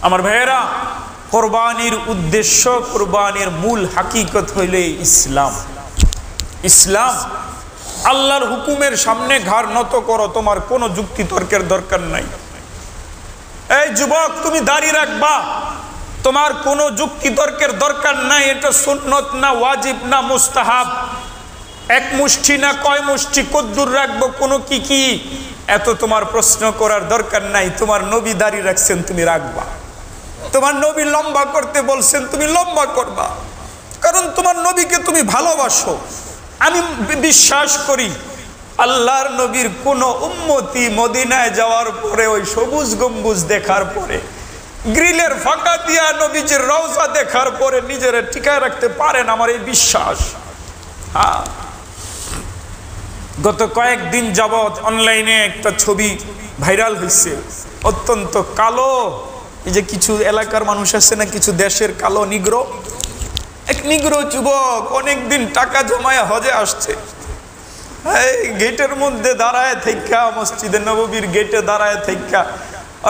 আমার ভাইয়েরা, কোরবানির উদ্দেশ্য, কোরবানির মূল হাকিকত হইলে ইসলাম। ইসলাম, আল্লাহর হুকুমের সামনে ঘাড় নত করো, তোমার কোনো যুক্তি তর্কের দরকার নাই। এই যুবক, তুমি দাড়ি রাখবা, তোমার কোনো যুক্তি তর্কের দরকার নাই। এটা সুন্নত না ওয়াজিব না মুস্তাহাব, এক মুষ্টি না কয় মুষ্টি, কদ্দুর রাখবো, কোনো কি এত তোমার প্রশ্ন করার দরকার নাই। তোমার নবী দাড়ি রাখছেন, তুমি রাখবা। তোমার নবী লম্বা করতে বলছেন, তুমি লম্বা করবা, কারণ তোমার নবীকে তুমি ভালোবাসো। আমি বিশ্বাস করি আল্লাহর নবীর কোন উম্মতি মদিনায় যাওয়ার পরে, ওই সবুজ গম্বুজ দেখার পরে, গ্রিলের ফাঁকা দিয়া নবীজির রওজা দেখার পরে নিজেরা টিকায় রাখতে পারেন, আমার এই বিশ্বাস। গত কয়েকদিন যাবৎ অনলাইনে একটা ছবি ভাইরাল হয়েছে, অত্যন্ত কালো। এই যে কিছু এলাকার মানুষ আছে না, কিছু দেশের কালো নিগ্রো, এক নিগ্রো যুবক অনেকদিন টাকা জমায় হজে আসছে, গেটের মধ্যে দাঁড়ায় থাইকা, মসজিদে নববীর গেটে দাঁড়ায় থাইকা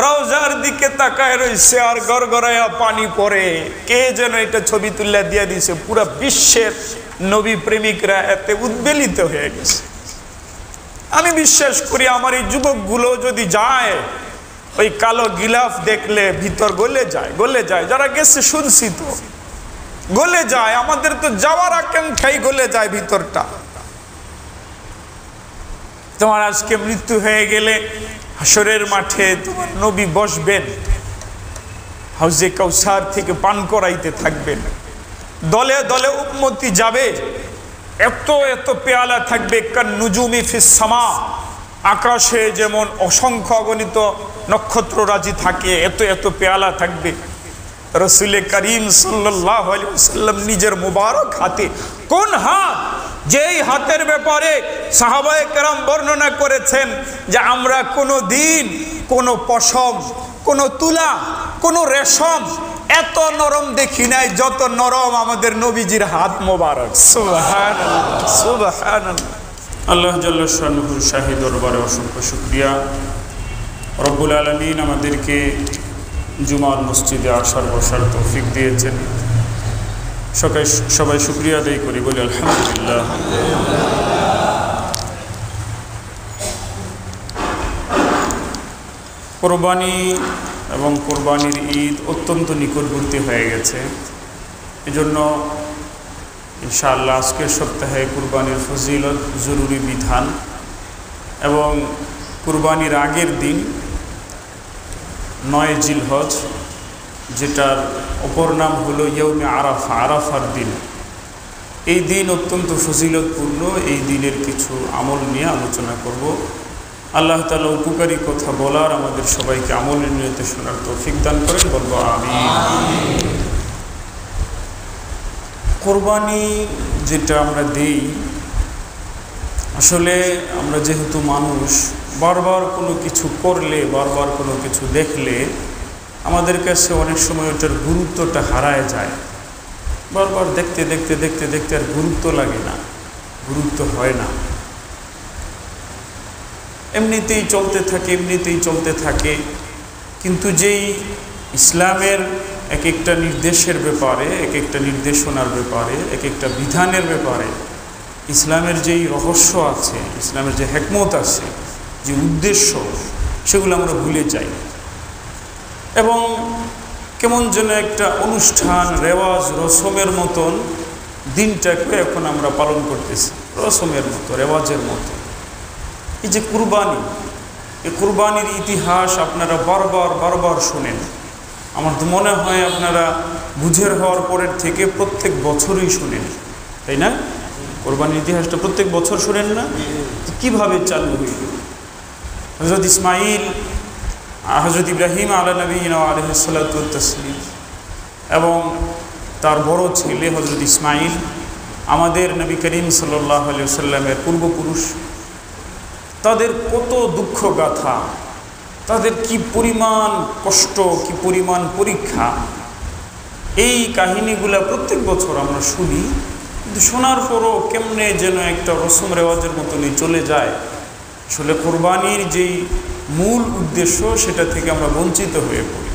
রওজার দিকে তাকায় রয়েছে, আর গড়গড়াইয়া পানি পড়ে। কে যেন এটা ছবি তুলে দিয়ে দিছে, পুরা বিশ্বের নবী প্রেমিকরা এতে উদ্বেলিত হয়ে গেছে। আমি বিশ্বাস করি আমার এই যুবকগুলো যদি যায়, ওই কালো গিলাফ দেখলে ভিতর গলে যায়। যারা গেছে শুনছি তো, গলে যায়। আমাদের তো যাওয়ার আকাঙ্ক্ষাই গলে যায় ভিতরটা। তোমার আজকে মৃত্যু হয়ে গেলে হাসরের মাঠে তোমার নবী বসবেন, হাউজে কাউসার থেকে পান করাইতে থাকবেন, দলে দলে উম্মতি যাবে, এত এত পেয়ালা থাকবে, কান নুজুমি ফিস সামা, আকাশে যেমন অসংখ্য অগণিত নক্ষত্ররাজি থাকে, এত এত পেয়ালা থাকবে। রাসূল করিম সাল্লাল্লাহু আলাইহি ওয়াসাল্লাম নিজের মুবারক হাতে, কোন হাত, যেই হাতের ব্যাপারে সাহাবায়ে কেরাম বর্ণনা করেছেন যে আমরা কোনো দিন কোনো পশম, কোনো তুলা, কোনো রেশম এত নরম দেখি নাই যত নরম আমাদের নবীজির হাত মোবারক। সুবহানাল্লাহ, সুবহানাল্লাহ। আল্লাহ জাল্লা শানুহুর শাহী দরবারে অসংখ্য শুকরিয়া। রব্বুল আলামিন আমাদেরকে জুমার মসজিদে আসার বসার তৌফিক দিয়েছেন। সবাই শুকরিয়া আদায় করি, বলি আলহামদুলিল্লাহ। কোরবানি এবং কোরবানির ঈদ অত্যন্ত নিকটবর্তী হয়ে গেছে। এজন্য ইনশাআল্লাহ আজকের সপ্তাহে কুরবানির ফজিলত, জরুরি বিধান এবং কুরবানির আগের দিন 9 জিলহজ, যেটার অপর নাম হলো ইয়ৌমে আরাফা, আরাফার দিন। এই দিন অত্যন্ত ফজিলতপূর্ণ। এই দিনের কিছু আমল নিয়ে আলোচনা করব। আল্লাহ তাআলা উপকারী কথা বলার, আমাদের সবাইকে আমলের নিয়তে শোনার তৌফিক দান করেন, বলবো আমিন। কোরবানি যেটা আমরা দেই, আসলে আমরা যেহেতু মানুষ, বারবার কোনো কিছু করলে, বারবার কোনো কিছু দেখলে আমাদের কাছে অনেক সময় ওটার গুরুত্বটা হারায় যায়। বারবার দেখতে দেখতে দেখতে দেখতে আর গুরুত্ব লাগে না, গুরুত্ব হয় না, এমনিতেই চলতে থাকে। কিন্তু যেই ইসলামের এক একটা নির্দেশের ব্যাপারে, এক একটা নির্দেশনার ব্যাপারে, এক একটা বিধানের ব্যাপারে ইসলামের যেই রহস্য আছে, ইসলামের যে হিকমত আছে, যে উদ্দেশ্য, সেগুলো আমরা ভুলে যাই এবং কেমন যেন একটা অনুষ্ঠান, রেওয়াজ, রসমের মতন দিনটাকে এখন আমরা পালন করতেছি, রসমের মতো, রেওয়াজের মতো। এই যে কুরবানি, এই কুরবানির ইতিহাস আপনারা বারবার শোনেন। আমার তো মনে হয় আপনারা বুঝের হওয়ার পরের থেকে প্রত্যেক বছরই শোনেন, তাই না? কোরবানির ইতিহাসটা প্রত্যেক বছর শোনেন না? কিভাবে চালু হইল? হযরত ইসমাঈল, হযরত ইব্রাহিম আলা নবিয়িনা আলাইহিস সালাতু ওয়াত তাসলিম এবং তার বড় ছেলে হযরত ইসমাঈল, আমাদের নবী করিম সাল্লাল্লাহু আলাইহি ওয়াসাল্লামের পূর্বপুরুষ, তাদের কত দুঃখ গাথা, তাদের কি পরিমাণ কষ্ট, কি পরিমাণ পরীক্ষা, এই কাহিনীগুলা প্রত্যেক বছর আমরা শুনি। কিন্তু শোনার পরও কেমনে যেন একটা রসম রেওয়াজের মতনই চলে যায়। আসলে কোরবানির যেই মূল উদ্দেশ্য, সেটা থেকে আমরা বঞ্চিত হয়ে পড়ি।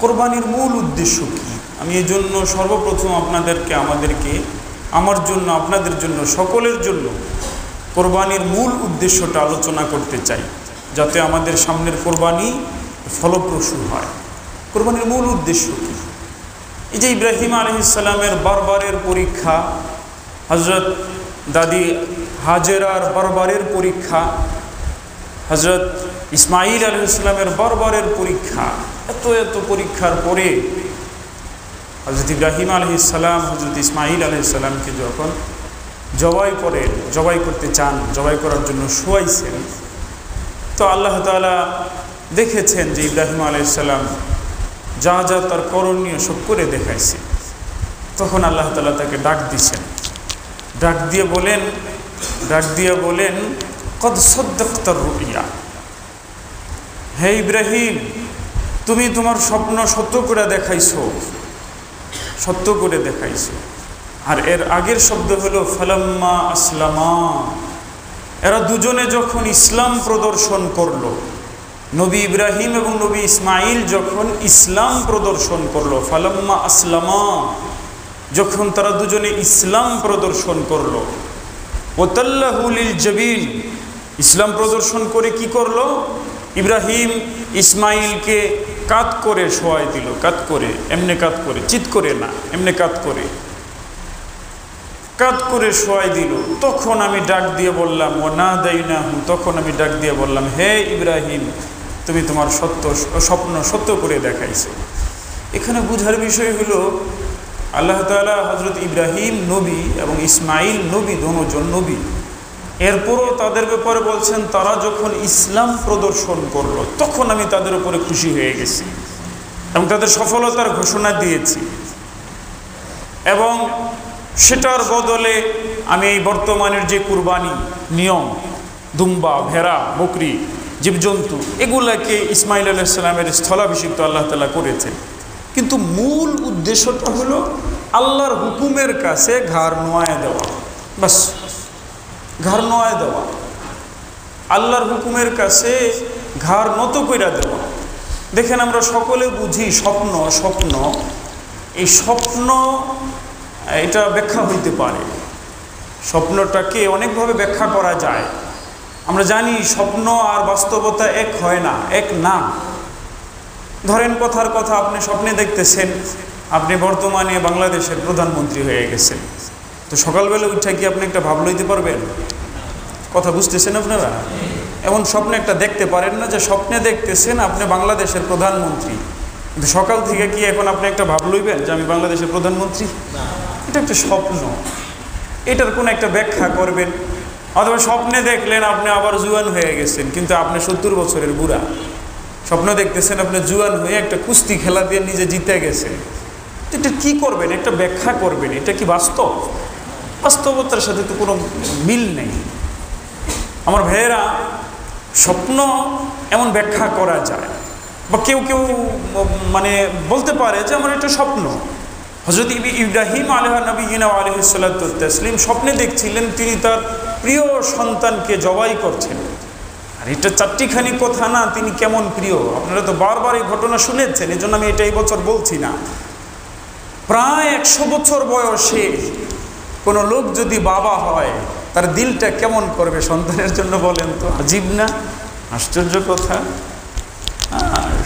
কোরবানির মূল উদ্দেশ্য কি? আমি এই জন্য সর্বপ্রথম আমাদেরকে আমার জন্য, আপনাদের জন্য, সকলের জন্য কোরবানির মূল উদ্দেশ্যটা আলোচনা করতে চাই, যাতে আমাদের সামনের কোরবানি ফলপ্রসূ হয়। কোরবানির মূল উদ্দেশ্য কি? এই যে ইব্রাহিম আলাইহিস সালামের বারবারের পরীক্ষা, হযরত দাদি হাজেরার বারবারের পরীক্ষা, হযরত ইসমাঈল আলাইহিস সালামের বারবারের পরীক্ষা, এত এত পরীক্ষার পরে হযরত ইব্রাহিম আলাইহিস সালাম হযরত ইসমাঈল আলাইহিস সালামকে যখন জবাই করতে চান, জবাই করার জন্য শোয়াইছেন, তো আল্লাহ তাআলা দেখেছেন যে ইব্রাহিম আলাইহিস সালাম যা যা তার করণীয় সব করে দেখাইছে। তখন আল্লাহ তাআলা তাকে ডাক দিছেন, ডাক দিয়ে বলেন কদ সাদ্দাকতার রুইয়া, হে ইব্রাহিম, তুমি তোমার স্বপ্ন সত্য করে দেখাইছো। আর এর আগের শব্দ হলো ফালাম্মা আসলামা, এরা দুজনে যখন ইসলাম প্রদর্শন করলো, নবী ইব্রাহিম এবং নবী ইসমাঈল যখন ইসলাম প্রদর্শন করলো, ফালাম্মা আসলামা, যখন তারা দুজনে ইসলাম প্রদর্শন করলো, ওয়াতাল্লাহু লিল জাবিন, ইসলাম প্রদর্শন করে কি করলো? ইব্রাহিম ইসমাঈলকে কাত করে শোয়াই দিল, এমনি কাত করে, চিৎ করে না, এমনি কাত করে শোয়াই দিল। তখন আমি ডাক দিয়ে বললাম, তখন আমি ডাক দিয়ে বললাম, হে ইব্রাহিম, তুমি তোমার স্বপ্ন সত্য করে দেখাইছো। এখানে বুঝার বিষয় হলো আল্লাহ তাআলা হযরত ইব্রাহিম নবী এবং ইসমাঈল নবী, দুজন নবী, এরপরও তাদের ব্যাপারে বলছেন তারা যখন ইসলাম প্রদর্শন করলো তখন আমি তাদের উপরে খুশি হয়ে গেছি এবং তাদের সফলতার ঘোষণা দিয়েছি, এবং সেটার বদলে আমি এই বর্তমানের যে কুরবানি নিয়ম, দুম্বা, ভেড়া, বকরি, জীবজন্তু, এগুলাকে ইসমাঈল আলাইহিস সালামের স্থলাভিষিক্ত আল্লাহ তাআলা করেছেন। কিন্তু মূল উদ্দেশ্যটা হলো আল্লাহর হুকুমের কাছে ঘাড় নোয়ায় দেওয়া, বাস, ঘাড় নোয়ায় দেওয়া, আল্লাহর হুকুমের কাছে ঘাড় নত কইরা দেওয়া। দেখেন, আমরা সকলে বুঝি স্বপ্ন, এই স্বপ্ন এটা ব্যাখ্যা হইতে পারে, স্বপ্নটাকে অনেকভাবে ব্যাখ্যা করা যায়। আমরা জানি স্বপ্ন আর বাস্তবতা এক হয় না, এক না। ধরেন কথার কথা, আপনি স্বপ্নে দেখতেছেন আপনি বর্তমানে বাংলাদেশের প্রধানমন্ত্রী হয়ে গেছেন, তো সকালবেলা উঠে কি আপনি একটা ভাব লইতে পারবেন? কথা বুঝতেছেন আপনারা? এমন স্বপ্নে একটা দেখতে পারেন না যে স্বপ্নে দেখতেছেন আপনি বাংলাদেশের প্রধানমন্ত্রী, কিন্তু সকাল থেকে কি এখন আপনি একটা ভাব লইবেন যে আমি বাংলাদেশের প্রধানমন্ত্রী? এটা একটা স্বপ্ন, এটার কোনো একটা ব্যাখ্যা করবেন। অথবা স্বপ্নে দেখলেন আপনি আবার জুয়ান হয়ে গেছেন, কিন্তু আপনি 70 বছরের বুড়া। স্বপ্ন দেখতেছেন আপনি জুয়ান হয়ে একটা কুস্তি খেলা দিয়ে নিজে জিতে গেছেন, এটা কি করবেন? একটা ব্যাখ্যা করবেন। এটা কি বাস্তব? বাস্তবতার সাথে তো কোনো মিল নেই। আমার ভাইয়েরা, স্বপ্ন এমন ব্যাখ্যা করা যায়, বা কেউ মানে বলতে পারে যে আমার এটা স্বপ্ন। হযরত ইব্রাহিম আলাইহিস সালাতু ওয়াস তাসলিম স্বপ্নে দেখছিলেন তিনি তার প্রিয় সন্তানকে জবাই করছেন। আর এটা চারটিখানি কথা না, তিনি কেমন প্রিয়, আপনারা তো বারবার এই ঘটনা শুনেছেন, এই জন্য আমি এটা এই বছর বলছি না। প্রায় 100 বছর বয়সে কোনো লোক যদি বাবা হয়, তার দিলটা কেমন করবে সন্তানের জন্য, বলেন তো? আজীব না? আশ্চর্য কথা।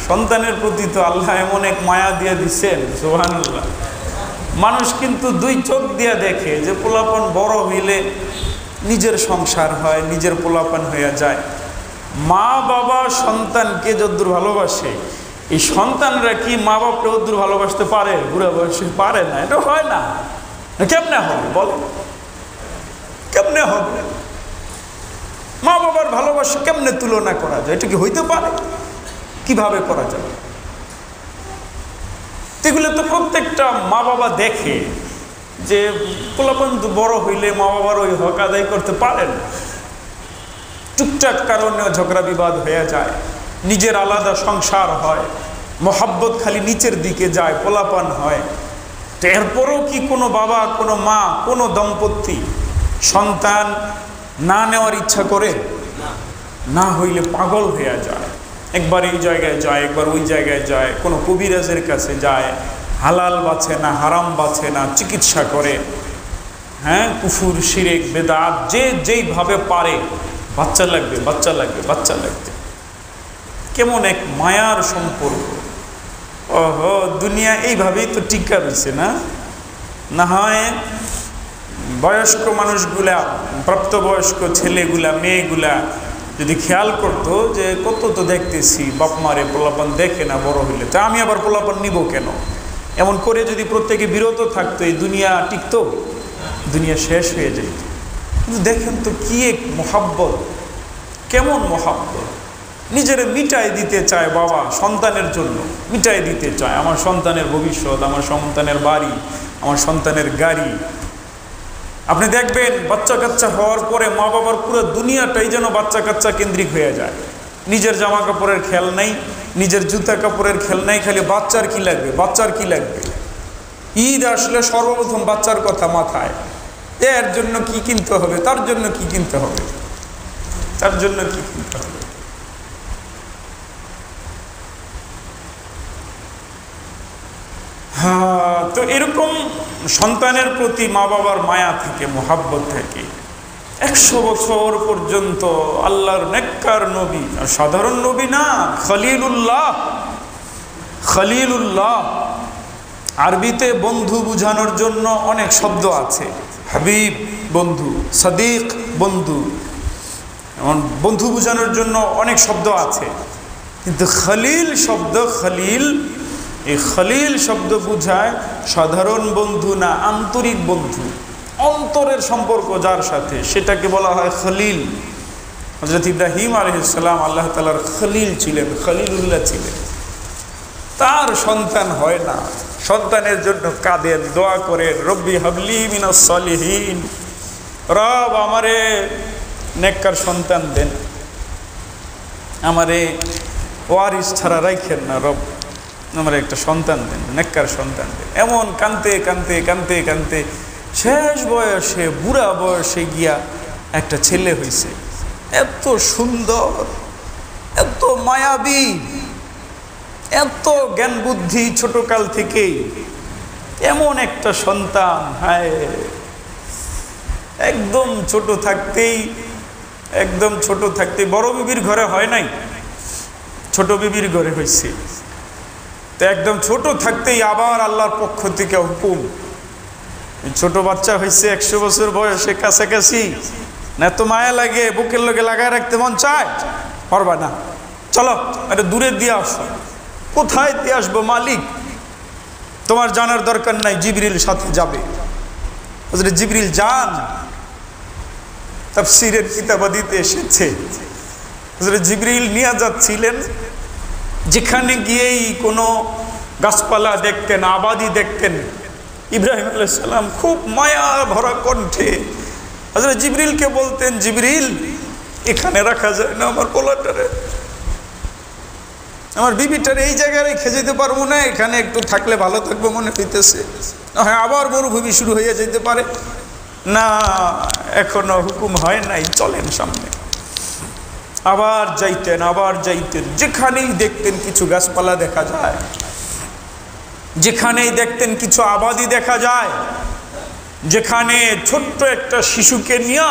সন্তানের প্রতি তো আল্লাহ এমন এক মায়া দিয়ে দিচ্ছেন, সুবহানাল্লাহ। মানুষ কিন্তু 2 চোখ দিয়ে দেখে যে পোলাপান বড় হইলে নিজের সংসার হয়, নিজের পোলাপান হয়ে যায়। মা বাবা সন্তানকে যদ্দূর ভালোবাসে, এই সন্তানরা কি মা বাপকে যদ্দূর ভালোবাসতে পারে? বুড়া বয়সে পারে না, এটা হয় না। কেমনে হবে বলেন? কেমনে হবে? মা বাবার ভালোবাসা কেমনে তুলনা করা যায়? এটা কি হইতে পারে? কিভাবে করা যাবে? এগুলো তো প্রত্যেকটা মা বাবা দেখে যে পোলাপান বড় হইলে মা বাবার ওই হক আদায় করতে পারেন, টুকটাক কারণে ঝগড়া বিবাদ হয়ে যায়, নিজের আলাদা সংসার হয়, মহাব্বত খালি নিচের দিকে যায়, পোলাপান হয়। তো এরপরও কি কোনো বাবা, কোনো মা, কোনো দম্পতি সন্তান না নেওয়ার ইচ্ছা করে? না হইলে পাগল হয়ে যায়। একবার এই জায়গায় যায়, একবার ওই জায়গায় যায়, কোনো কবিরাজের কাছে যায়, হালাল বাছে না হারাম বাছে না, চিকিৎসা করে, হ্যাঁ, কুফুর শিরেক বেদাত যে যেইভাবে পারে, বাচ্চা লাগবে বাচ্চা লাগবে বাচ্চা লাগবে। কেমন এক মায়ার সম্পর্ক। ওহো, দুনিয়া এইভাবেই তো টিকা রয়েছে না? না হয় বয়স্ক মানুষগুলা, প্রাপ্তবয়স্ক ছেলেগুলা মেয়েগুলা যদি খেয়াল করতো যে কত তো দেখতেছি বাপ মারে পোলাপান দেখে না বড় হইলে, তা আমি আবার পোলাপান নিব কেন, এমন করে যদি প্রত্যেকে বিরত থাকতো, এই দুনিয়া টিকতো? দুনিয়া শেষ হয়ে যেত। কিন্তু দেখেন তো কি এক মোহাব্বত, কেমন মোহাব্বত। নিজেরা মিটাই দিতে চায় বাবা সন্তানের জন্য, মিটাই দিতে চায় আমার সন্তানের ভবিষ্যৎ, আমার সন্তানের বাড়ি, আমার সন্তানের গাড়ি। আপনি দেখবেন বাচ্চা কাচ্চা হওয়ার পরে মা বাবার পুরো দুনিয়াটাই যেন বাচ্চা কাচ্চা কেন্দ্রিক হয়ে যায়। নিজের জামা কাপড়ের খেয়াল নাই, নিজের জুতা কাপড়ের খেয়াল নাই, খালি বাচ্চার কি লাগবে বাচ্চার কি লাগবে। ঈদ আসলে সর্বপ্রথম বাচ্চার কথা মাথায়, এর জন্য কি কিনতে হবে, তার জন্য কি কিনতে হবে, তার জন্য কি কিনতে হবে। হ্যাঁ, তো এরকম সন্তানের প্রতি মা বাবার মায়া থাকে, মোহাব্বত থাকে। 100 বছর পর্যন্ত আল্লাহর নেককার নবী, সাধারণ নবী না, খলিলুল্লাহ। খলিলুল্লাহ আরবিতে বন্ধু বুঝানোর জন্য অনেক শব্দ আছে। হাবিব বন্ধু, সাদিক বন্ধু, এমন বন্ধু বুঝানোর জন্য অনেক শব্দ আছে। কিন্তু খলিল শব্দ, খলিল, এই খলিল শব্দ বুঝায় সাধারণ বন্ধু না, আন্তরিক বন্ধু, অন্তরের সম্পর্ক যার সাথে, সেটাকে বলা হয় খলিল। হযরত ইব্রাহিম আলাইহিস সালাম আল্লাহ তাআলার খলিল ছিলেন, খলিলুল্লাহ ছিলেন। তার সন্তান হয় না, সন্তানের জন্য কাঁদেন, দোয়া করেন, রব্বি হাবলি মিনাস সালিহিন, রব আমারে নেককার সন্তান দেন, আমারে ওয়ারিস ছাড়া রাখেন না, রব আমার একটা সন্তান দেন, নেককার সন্তান দেন। এমন কানতে কানতে কানতে কানতে শেষ বয়সে, বুড়া বয়সে গিয়া একটা ছেলে হয়েছে। এত সুন্দর, এত মায়াবী, এত জ্ঞান বুদ্ধি ছোটকাল থেকেই, এমন একটা সন্তান। হায়, একদম ছোট থাকতেই, একদম ছোট থাকতেই, বড় বিবির ঘরে হয় নাই, ছোট বিবির ঘরে হয়েছে। তো একদম ছোট থাকতেই আবার আল্লাহর পক্ষ থেকে হুকুম, ছোট বাচ্চা হয়েছে 100 বছর বয়সে কাছাকাছি, না এত মায়া লাগে, বুকের লোকে লাগায় রাখতে মন চায়, পারবা না, চলো এটা দূরে দিয়ে আসো। কোথায় দিয়ে আসবো মালিক? তোমার জানার দরকার নাই, জিবরিল সাথে যাবে। হযরত জিবরিল যান, তাফসীরের কিতাবাদিতে এসেছে হযরত জিবরিল নিয়ে যাচ্ছিলেন, যেখানে গিয়েই কোনো গাছপালা দেখতেন, আবাদি দেখতেন, ইব্রাহিম আলাইহিস সালাম খুব মায়া ভরা কণ্ঠে হযরত জিবরিলকে বলতেন, জিবরিল এখানে রাখা যায় না আমার পোলাটারে, আমার বিবিটারে এই জায়গায় রেখে যেতে পারবো না, এখানে একটু থাকলে ভালো থাকবো মনে হইতেছে। হ্যাঁ, আবার মরুভূমি শুরু হয়ে যেতে পারে, না এখনো হুকুম হয় নাই, চলেন সামনে। আবার যাইতেন, আবার যাইতেন, যেখানেই দেখতেন কিছু গাছপালা দেখা যায়, যেখানেই দেখতেন কিছু আবাদি দেখা যায়, যেখানে ছোট্ট একটা শিশুকে নিয়ে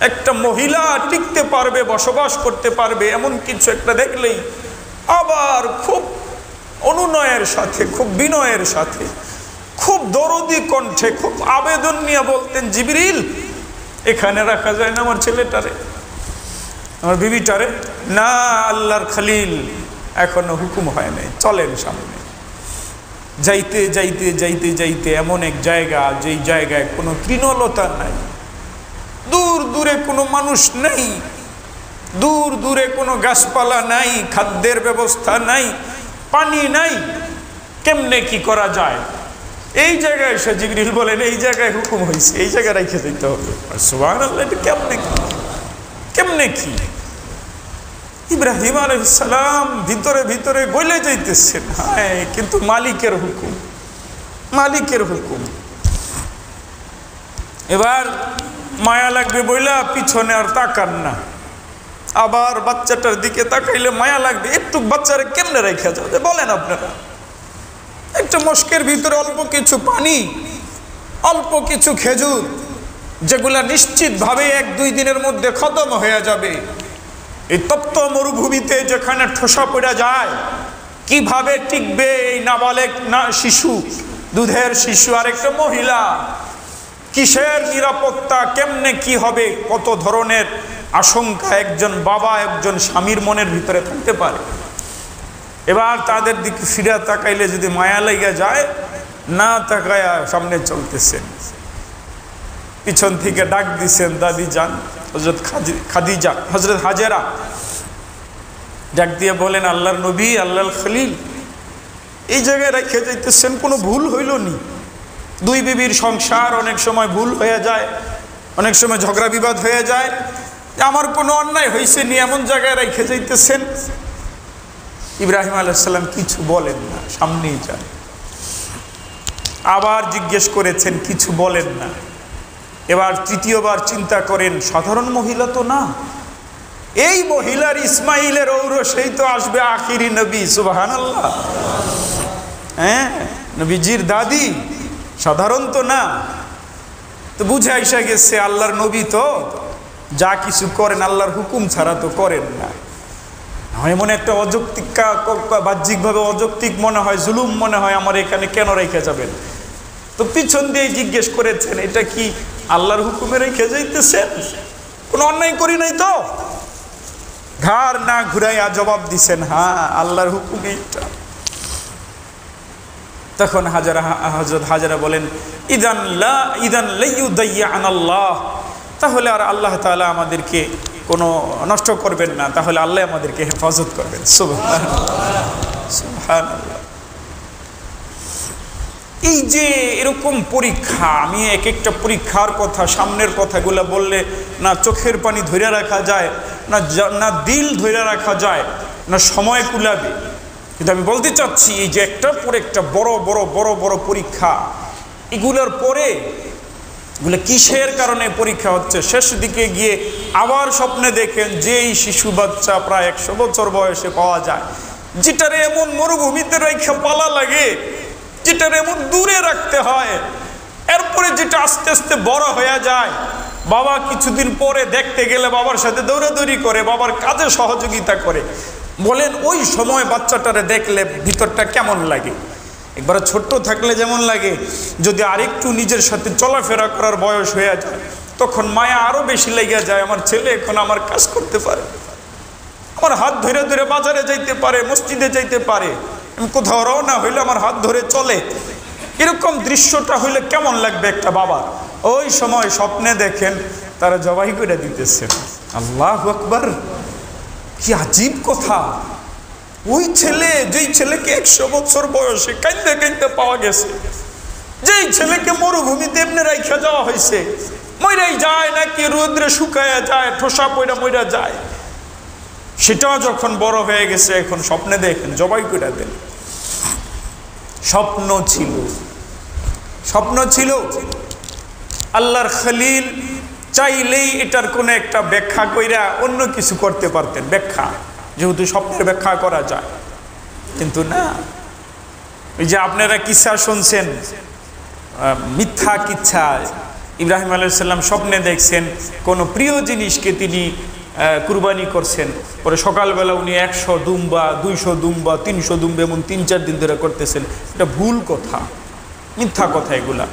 একটা মহিলা টিকতে পারবে, বসবাস করতে পারবে, এমন কিছু একটা দেখলেই আবার খুব অনুনয়ের সাথে, খুব বিনয়ের সাথে, খুব দরদি কণ্ঠে, খুব আবেদন নিয়ে বলতেন, জিবরিল এখানে রাখা যায় না আমার ছেলেটারে, আমার বিবিটারে। না, আল্লাহর খলিল এখনো হুকুম হয় নাই, চলেন সামনে। যাইতে যাইতে যাইতে যাইতে এমন এক জায়গা, যেই জায়গায় কোনো তৃণলতা নাই, দূর দূরে কোনো মানুষ নেই, দূর দূরে কোনো গাছপালা নাই, খাদ্যের ব্যবস্থা নাই, পানি নাই, কেমনে কি করা যায়? এই জায়গায় এসে জিবরিল বলেন, এই জায়গায় হুকুম হয়েছে, এই জায়গায় রেখে যেতে হবে। সুবহানাল্লাহ, এটা কেমনে কি, কেমনে কি? ইব্রাহিম আলাইহিস সালাম ভিতরে ভিতরে গলে যাইতেছেন, হ্যাঁ, কিন্তু মালিকের হুকুম, মালিকের হুকুম। এবার মায়া লাগবে বইলা পিছনে আর তাকান না, আবার বাচ্চাটার দিকে তাকাইলে মায়া লাগবে, একটু বাচ্চারা কেমনে রেখে যাবে বলেন আপনারা? একটা মস্কের ভিতরে অল্প কিছু পানি, অল্প কিছু খেজুর, যেগুলা নিশ্চিতভাবে 1-2 দিনের মধ্যে খতম হয়ে যাবে। এই তপ্ত মরুভূমিতে যেখানে ঠোসা পড়া যায়, কিভাবে টিকবে এই নাবালেক না শিশু, দুধের শিশু আর একটা মহিলা? কিসের নিরাপত্তা, কেমনে কি হবে, কত ধরনের আশঙ্কা একজন বাবা একজন স্বামীর মনের ভিতরে থাকতে পারে। এবার তাদের দিকে ফিরে তাকাইলে যদি মায়া লেগে যায়, না তাকায়া সামনে চলতেছেন, পিছন থেকে ডাক দিছেন দাদি যান, হযরত খাদিজা, হযরত হাজেরা ডাক দিয়ে বলেন, আল্লাহর নবী, আল্লাহর খলিল, এই জায়গায় রেখে যাইতেছেন, কোনো ভুল হইল নি? 2 বিবির সংসার, অনেক সময় ভুল হয়ে যায়, অনেক সময় ঝগড়া বিবাদ হয়ে যায়, আমার কোনো অন্যায় হয়েছে নি, এমন জায়গায় রেখে যাইতেছেন? ইব্রাহিম আলাইহিস সালাম কিছু বলেন না, সামনেই যান। আবার জিজ্ঞেস করেছেন, কিছু বলেন না। এবার তৃতীয়বার চিন্তা করেন, সাধারণ মহিলা তো না, এই মহিলার ইসমাইলের ঔরসেই তো আসবে আখিরি নবী, সুবহানাল্লাহ। হ্যাঁ, নবীজির দাদি, সাধারণ তো না। তো বুঝে আইসা গেছে আল্লাহর নবী তো যা কিছু করেন আল্লাহর হুকুম ছাড়া তো করেন না। এমন একটা অযৌক্তিক, বাহ্যিকভাবে অযৌক্তিক মনে হয়, জুলুম মনে হয়, আমার এখানে কেন রেখে যাবেন? তো পিছন দিয়ে জিজ্ঞেস করেছেন, এটা কি আল্লাহর হুকুমে রেখে যাইতেছেন? কোনো অন্যায় করি নাই তো? ঘাড় না ঘুরাইয়া জবাব দিছেন, হ্যাঁ আল্লাহর হুকুমে এটা। তখন হযরত হাজেরা বলেন, ইদান লাইয়ুদাইয়ানাল্লাহ, তাহলে আর আল্লাহ তাআলা আমাদেরকে কোনো নষ্ট করবেন না, তাহলে আল্লাহ আমাদেরকে হেফাজত করবেন। সুবহানাল্লাহ, সুবহানাল্লাহ। এই যে এরকম পরীক্ষা, আমি এক একটা পরীক্ষার কথা, সামনের কথাগুলো বললে না চোখের পানি ধরে রাখা যায়, না দিল ধরে রাখা যায়, না সময় কুলাবে। কিন্তু আমি বলতে চাচ্ছি, এই যে একটার পর একটা বড় বড় বড় বড় পরীক্ষা, এগুলোর পরে এগুলো কিসের কারণে পরীক্ষা হচ্ছে? শেষ দিকে গিয়ে আবার স্বপ্নে দেখেন যেই শিশু বাচ্চা প্রায় 100 বছর বয়সে পাওয়া যায়, যেটারে এমন মরুভূমিতে রেখে পালা লাগে, যেটারে এমন দূরে রাখতে হয়, এরপরে যেটা আস্তে আস্তে বড় হয়ে যায়। বাবা কিছুদিন পরে দেখতে গেলে বাবার সাথে দৌড়াদৌড়ি করে, বাবার কাজে সহযোগিতা করে। বলেন ওই সময় বাচ্চাটারে দেখলে ভিতরটা কেমন লাগে? একবার ছোট্ট থাকলে যেমন লাগে, যদি আরেকটু নিজের সাথে চলাফেরা করার বয়স হয়ে যায়, তখন মায়া আরো বেশি লেগে যায়। আমার ছেলে এখন আমার কাজ করতে পারে, আমার হাত ধরে ধরে বাজারে যাইতে পারে, মসজিদে যাইতে পারে, আমি কোথাও রওনা হইলে আমার হাত ধরে চলে। এরকম দৃশ্যটা হইলে কেমন লাগবে একটা বাবা? ওই সময় স্বপ্নে দেখেন তারা জবাই করে দিতেছে। আল্লাহু আকবার, কি আজীব কথা! ওই ছেলে, যেই ছেলেকে 100 বছর বয়সে কাঁদতে কাঁদতে পাওয়া গেছে, যেই ছেলেকে মরুভূমিতে এমনি রাইখা যাওয়া হয়েছে, মইরাই যায় নাকি রোদ্রে শুকায়া যায়, ঠোসা পয়রা মইরা যায়, সেটাও যখন বড় হয়ে গেছে, এখন স্বপ্নে দেখেন জবাই করে দেন। স্বপ্ন ছিল, স্বপ্ন ছিল। আল্লাহর খলিল চাইলেই এটার কোনো একটা ব্যাখ্যা কইরা অন্য কিছু করতে পারতেন, ব্যাখ্যা, যেহেতু স্বপ্নের ব্যাখ্যা করা যায়। কিন্তু না, এই যে আপনারা কিসা শুনছেন, মিথ্যা কিচ্ছা, ইব্রাহিম আলাইহিস সালাম স্বপ্নে দেখছেন কোনো প্রিয় জিনিসকে তিনি কুরবানি করছেন, পরে সকালবেলা উনি 100 দুম্বা, 200 দুম্বা, 300 দুম্বা এমন 3-4 দিন ধরে করতেছেন। এটা ভুল কথা, মিথ্যা কথা এগুলা।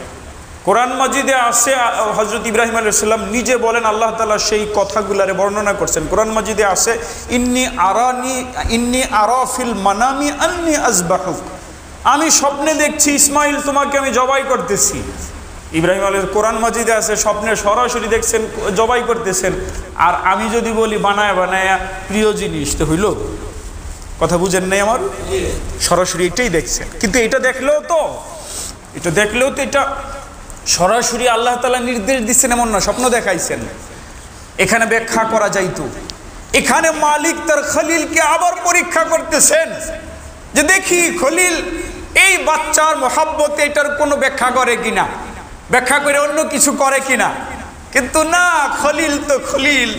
কোরআন মাজিদে আসে, হযরত ইব্রাহিম আলাইহিস সালাম নিজে বলেন, আল্লাহ তাআলা সেই কথাগুলারে বর্ণনা করছেন। কোরআন মাজিদে আসে, ইন্নী আরা ফিল মানামি আন্নী আযবাহুক, আমি স্বপ্নে দেখছি ইসমাইল তোমাকে আমি জবাই করতেছি। ইব্রাহিম আলাইহিস, কোরআন মাজিদে আছে স্বপ্নে সরাসরি দেখছেন জবাই করতেছেন। আর আমি যদি বলি বানায় বানায়া প্রিয় জিনিস, তো হইল? কথা বুঝেন নাই আমার? সরাসরি এটাই দেখছেন। কিন্তু এটা দেখলেও তো এটা সরাসরি আল্লাহ তাআলা নির্দেশ দিচ্ছেন এমন না, স্বপ্ন দেখাইছেন। এখানে ব্যাখ্যা করা যাইতো। এখানে মালিক তার খলিলকে আবার পরীক্ষা করতেছেন যে দেখি খলিল এই বাচ্চার মহব্বতে এটার কোনো ব্যাখ্যা করে কিনা, ব্যাখ্যা করে অন্য কিছু করে কিনা। কিন্তু না, খলিল তো খলিল,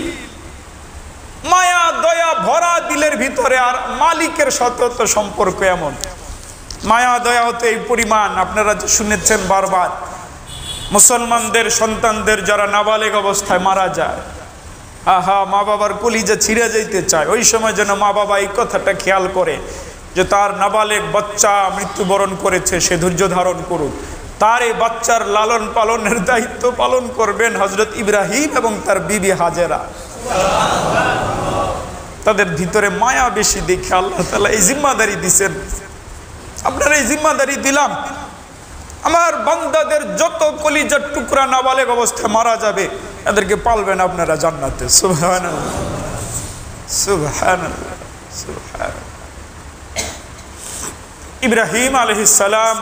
মায়া দয়া ভরা দিলের ভিতরে, আর মালিকের সাথে তো সম্পর্ক এমন, মায়া দয়া হতে এই পরিমাণ। আপনারা যে শুনেছেন বারবার, মুসলমানদের সন্তানদের যারা নাবালেগ অবস্থায় মারা যায়, আহা, মা বাবার কলিজা ছিঁড়ে যাইতে চায়। ওই সময় যেন মা বাবা এই কথাটা খেয়াল করে যে তার নাবালেগ বাচ্চা মৃত্যুবরণ করেছে, সে ধৈর্য ধারণ করুক। তার এই বাচ্চার লালন পালনের দায়িত্ব পালন করবেন হযরত ইব্রাহিম এবং তার বিবি হাজেরা। তাদের ভিতরে মায়া বেশি দেখে আল্লাহ তাআলা এই জিম্মাদারি দিয়েছেন। আপনারা এই জিম্মাদারি দিলাম, আমার বান্দাদের যত কলিজার টুকরা নাবালেগ অবস্থায় মারা যাবে, এদেরকে পালবেন আপনারা জান্নাতে। সুবহানাল্লাহ, সুবহানাল্লাহ, সুবহানাল্লাহ। ইব্রাহিম আলাইহিস সালাম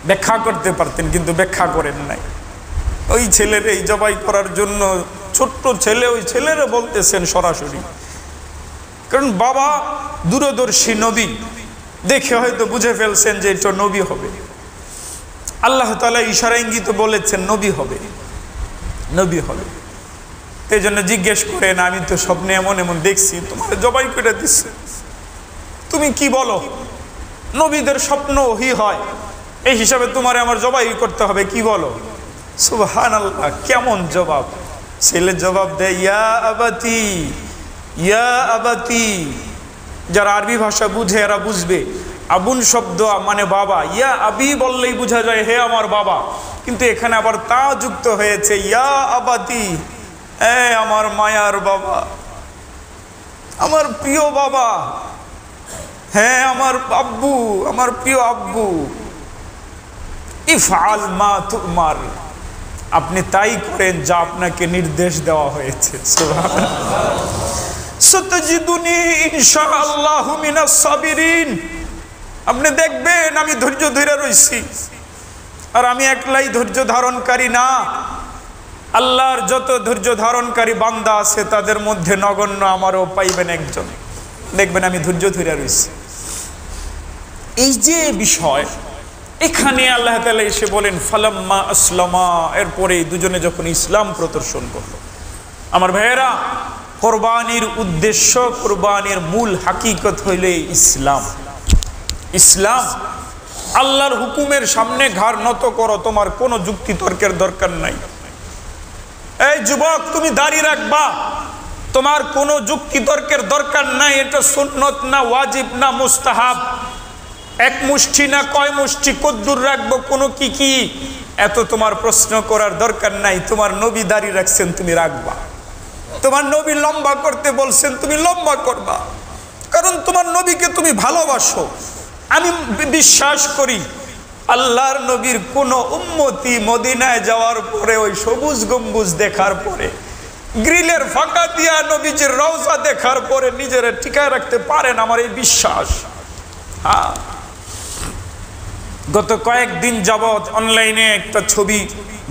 ব্যাখ্যা করতে পারতেন, কিন্তু ব্যাখ্যা করেন নাই। ওই ছেলের এই জবাই করার জন্য, ছোট্ট ছেলে, ওই ছেলেরা বলতেছেন সরাসরি, কারণ বাবা দূরদর্শী নবী, দেখে হয়তো বুঝে ফেলছেন যে এটা নবী হবে। আল্লাহ তাআলা ইশারা ইঙ্গিত বলেছেন নবী হবে, নবী হবে। এই জন্য জিজ্ঞেস করেন, আমি তো স্বপ্নে এমন এমন দেখছি, তোমার জবাই করে দিচ্ছে, তুমি কি বলো? নবীদের স্বপ্ন ওহী হয়, এই হিসাবে তোমারে আমার জবাই করতে হবে, কি বলো? সুবহানাল্লাহ, কেমন জবাব! ছেলে জবাব দেয়, ইয়া আবাতি, ইয়া আবাতি। যারা আরবি ভাষা বুঝে এরা বুঝবে, আবুন শব্দ মানে বাবা, ইয়া আবি বললেই বোঝা যায় হে আমার বাবা, কিন্তু এখানে আবার তা যুক্ত হয়েছে, ইয়া আবাতি, এ আমার মায়ার বাবা, আমার প্রিয় বাবা, হ্যাঁ আমার আব্বু, আমার প্রিয় আব্বু। ইফআল মা তুমার, আপনি তাই করেন যা আপনাকে নির্দেশ দেওয়া হয়েছে। সুবহানাল্লাহ। সাতাজিদুনি ইনশাআল্লাহু মিনাস সাবিরিন, আপনি দেখবেন আমি ধৈর্য ধরে রইছি। আর আমি একলাই ধৈর্য ধারণকারী না, আল্লাহর যত ধৈর্য ধারণকারী বান্দা আছে তাদের মধ্যে নগণ্য আমারও পাইবেন একজন, দেখবেন আমি ধৈর্য ধরে রইছি। এই যে বিষয়, এখানে আল্লাহ তাআলা এসে বলেন ফালাম্মা আসলামা, এরপরে দুজনে যখন ইসলাম প্রদর্শন করলো। আমার ভাইয়েরা, কোরবানির উদ্দেশ্য, কোরবানির মূল হাকিকত হইল ইসলাম। ইসলাম, আল্লাহর হুকুমের সামনে ঘাড় নত করো, তোমার কোনো যুক্তি তর্কের দরকার নাই। এই যুবক, তুমি দাড়ি রাখবা, তোমার কোনো যুক্তি তর্কের দরকার নাই। এটা সুন্নত না ওয়াজিব না মুস্তাহাব, এক মুষ্টি না কয় মুষ্টি, কদ্দুর রাখবো, কোনো কি কি, এত তোমার প্রশ্ন করার দরকার নাই। তোমার নবী দাড়ি রাখছেন, তুমি রাখবা। তোমার নবী লম্বা করতে বলছেন, তুমি লম্বা করবা, কারণ তোমার নবীকে তুমি ভালোবাসো। আমি বিশ্বাস করি আল্লাহর নবীর কোন উম্মতি মদিনায় যাওয়ার পরে, ওই সবুজ গম্বুজ দেখার পরে, গ্রিলের ফাঁকা দিয়া নবীজির রওজা দেখার পরে নিজের টিকায় রাখতে পারেন, আমার এই বিশ্বাস। হ্যাঁ, গত কয়েকদিন যাবৎ অনলাইনে একটা ছবি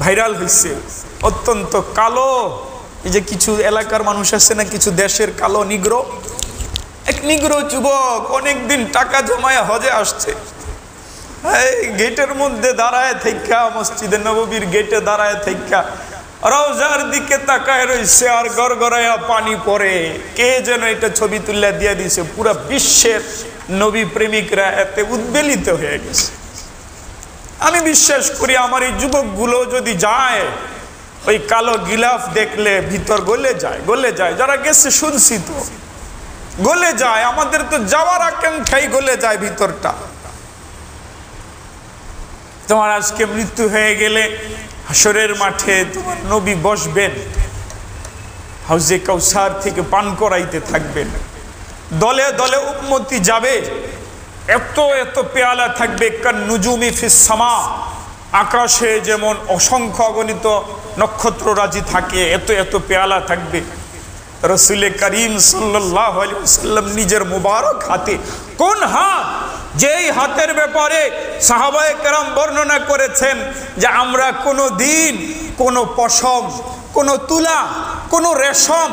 ভাইরাল হয়েছে, অত্যন্ত কালো। এই যে কিছু এলাকার মানুষ আছে না, কিছু দেশের কালো নিগ্রো, এক নিগ্রো যুবক অনেকদিন টাকা জমায় হজে আসছে, গেটের মধ্যে দাঁড়ায় থাইকা, মসজিদে নববীর গেটে দাঁড়ায় থাইকা রওজার দিকে তাকায় রইছে, আর গড়গড়াইয়া পানি পড়ে। কে যেন এটা ছবি তুলে দিয়ে দিছে, পুরা বিশ্বের নবী প্রেমিকরা এতে উদ্বেলিত হয়ে গেছে। আমি বিশ্বাস করি আমার এই যুবকগুলো যদি যায়, ওই কালো গিলাফ দেখলে ভিতর গলে যায়, গলে যায়। যারা গেছে শুনছি তো, গলে যায়। আমাদের তো যাওয়ার আকাঙ্ক্ষাই গলে যায় ভিতরটা। তোমার আজকে মৃত্যু হয়ে গেলে হাসরের মাঠে তোমার নবী বসবেন, হাউজে কাউসার থেকে পান করাইতে থাকবেন, দলে দলে উম্মতি যাবে, এত এত পেয়ালা থাকবে, কান নুজুমি ফিস সামা, আকাশে যেমন অসংখ্য অগণিত নক্ষত্ররাজি থাকে, এত এত পেয়ালা থাকবে। রাসূল করিম সাল্লাল্লাহু আলাইহি ওয়াসাল্লাম নিজের মুবারক হাতে, কোন হাত, যেই হাতের ব্যাপারে সাহাবায়ে কেরাম বর্ণনা করেছেন যে আমরা কোনো দিন কোনো পশম, কোনো তুলা, কোনো রেশম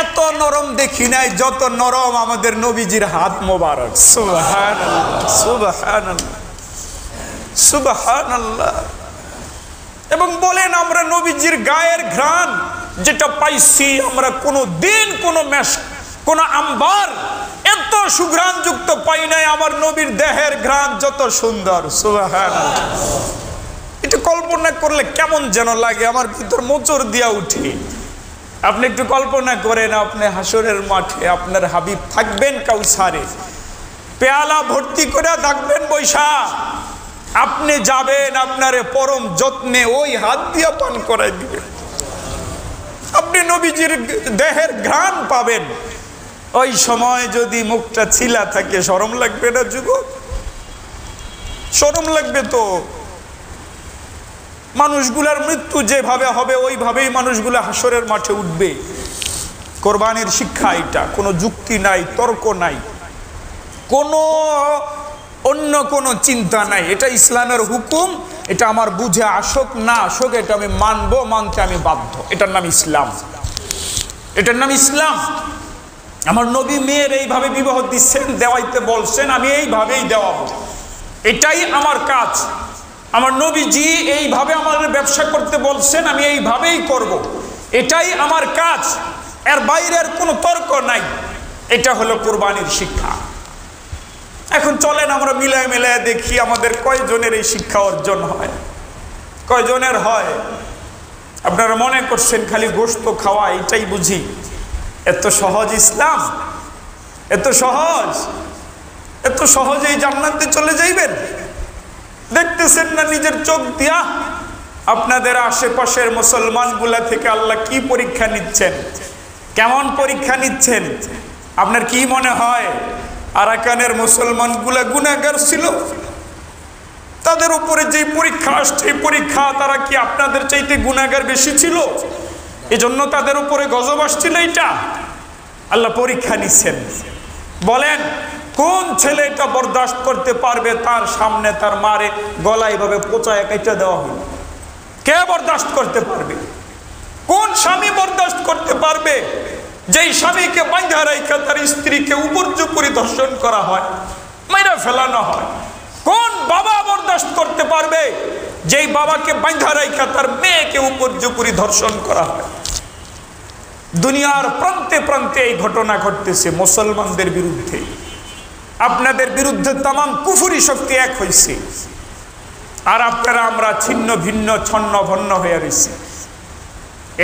এত নরম দেখি নাই যত নরম আমাদের নবীজির হাত মোবারক। সুবহানাল্লাহ, সুবহানাল্লাহ, সুবহানাল্লাহ। এবং বলেন আমরা নবীজির গায়ের ঘ্রাণ যেটা পাইছি আমরা কোনো দিন কোনো মেশ কোনো আম্বার এত সুঘ্রাণযুক্ত পাই নাই আমার নবীর দেহের ঘ্রাণ যত সুন্দর। সুবহানাল্লাহ। এটা কল্পনা করলে কেমন যেন লাগে, আমার ভিতর মোচড় দিয়া উঠে। আপনি একটু কল্পনা করেন, আপনি হাসরের মাঠে আপনার হাবিব থাকবেন কাউসারে, পেয়ালা ভর্তি করে থাকবেন বৈশা, আপনি যাবেন, আপনারে পরম যত্নে ওই হাত দিয়া পান করাই দিবেন, আপনি নবীজির দেহের ঘ্রাণ পাবেন। ওই সময় যদি মুখটা ছিলা থাকে শরম লাগবে না যুবক? শরম লাগবে তো। মানুষগুলার মৃত্যু যেভাবে হবে ওইভাবেই মানুষগুলা হাসরের মাঠে উঠবে। কোরবানির শিক্ষা এটা, কোনো যুক্তি নাই, তর্ক নাই, কোনো অন্য কোনো চিন্তা নাই। এটা ইসলামের হুকুম, এটা আমার বুঝে আসুক না আসুক এটা আমি মানবো, মানতে আমি বাধ্য। এটার নাম ইসলাম, এটার নাম ইসলাম। আমার নবী মেয়ের এইভাবে বিবাহ দিচ্ছেন, দেওয়াইতে বলছেন, আমি এইভাবেই দেওয়াবো, এটাই আমার কাজ। আমার নবীজি এইভাবে আমার ব্যবসা করতে বলছেন, আমি এইভাবেই করব, এটাই আমার কাজ, এর বাইরের কোনো তর্ক নাই। এটা হলো কোরবানির শিক্ষা। এখন চলেন আমরা মিলায় মিলায় দেখি আমাদের কয়জনের এই শিক্ষা অর্জন হয়, কয়জনের হয়। আপনারা মনে করছেন খালি গোশত খাওয়া এটাই বুঝি? এত সহজ ইসলাম? এত সহজ? এত সহজেই জান্নাতে চলে যাইবেন? দেখতেছেন না নিজের চোখ দিয়া আপনাদের আশেপাশের মুসলমানগুলা থেকে আল্লাহ কি পরীক্ষা নিচ্ছেন, কেমন পরীক্ষা নিচ্ছেন? আপনার কি মনে হয় আরাকানের মুসলমানগুলা গুনাহগার ছিল? তাদের উপরে যে পরীক্ষা আসছে এই পরীক্ষা, তারা কি আপনাদের চাইতে গুনাহগার বেশি ছিল? এজন্য তাদের উপরে গজব আসছিল? এটা আল্লাহ পরীক্ষা নিচ্ছেন। বলেন কোন ছেলে এটা বরদাস্ত করতে পারবে তার সামনে তার মারে গলায় এভাবে পোঁচায় কেটে দেওয়া হলো? কে বরদাস্ত করতে পারবে? কোন স্বামী বরদাস্ত করতে পারবে যেই স্বামীকে বাঁধা রেখে তার স্ত্রীকে উপর্যুপরি ধর্ষণ করা হয়, মেরে ফেলানো হয়? কোন বাবা বরদাস্ত করতে পারবে যেই বাবাকে বাঁধা রেখে তার মেয়েকে উপর্যুপরি ধর্ষণ করা হয়? দুনিয়ার প্রান্তে প্রান্তে এই ঘটনা ঘটতেছে মুসলমানদের বিরুদ্ধে। আপনাদের বিরুদ্ধে তামাম কুফরি শক্তি এক হয়েছে, আর আপনারা আমরা ছিন্ন ভিন্ন ছন্ন ভন্ন হয়ে রয়েছি।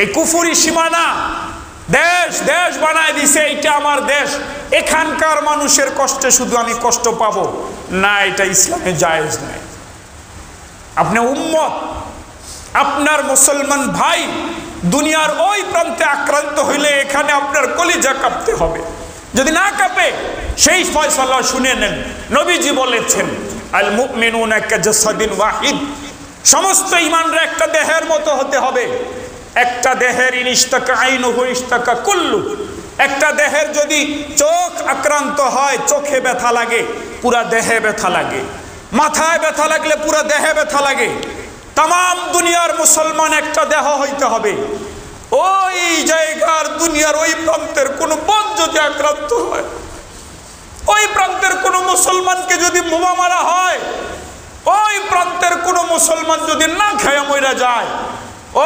এই কুফরি সীমানা দেশ দেশ বানায় দিছে, এইটা আমার দেশ, এখানকার মানুষের কষ্টে শুধু আমি কষ্ট পাবো না, এটা ইসলামে জায়েজ নাই। আপনি উম্মত, আপনার মুসলমান ভাই দুনিয়ার ওই প্রান্তে আক্রান্ত হইলে এখানে আপনার কলিজা কাঁপতে হবে। যদি না কাঁপে সেই ফয়সালা শুনে নেন। নবীজি বলেছেন আল মুমিনুনা কাজাসাদিন ওয়াহিদ, সমস্ত ঈমানরা একটা দেহের মতো হতে হবে। একটা দেহের ইনিস্তাকা আইনুহু ইস্তাকা কুল্লু, একটা দেহের যদি চোখ আক্রান্ত হয়, চোখে ব্যথা লাগে, পুরা দেহে ব্যথা লাগে, মাথায় ব্যথা লাগলে পুরা দেহে ব্যথা লাগে। তাম দুনিয়ার মুসলমান একটা দেহ হইতে হবে। ওই জায়গার দুনিয়ার ওই প্রান্তের কোনো বোন যদি আক্রান্ত হয়, ওই প্রান্তের কোনো মুসলমানকে যদি বোমা মারা হয়, ওই প্রান্তের কোনো মুসলমান যদি না খেয়ে মরে যায়,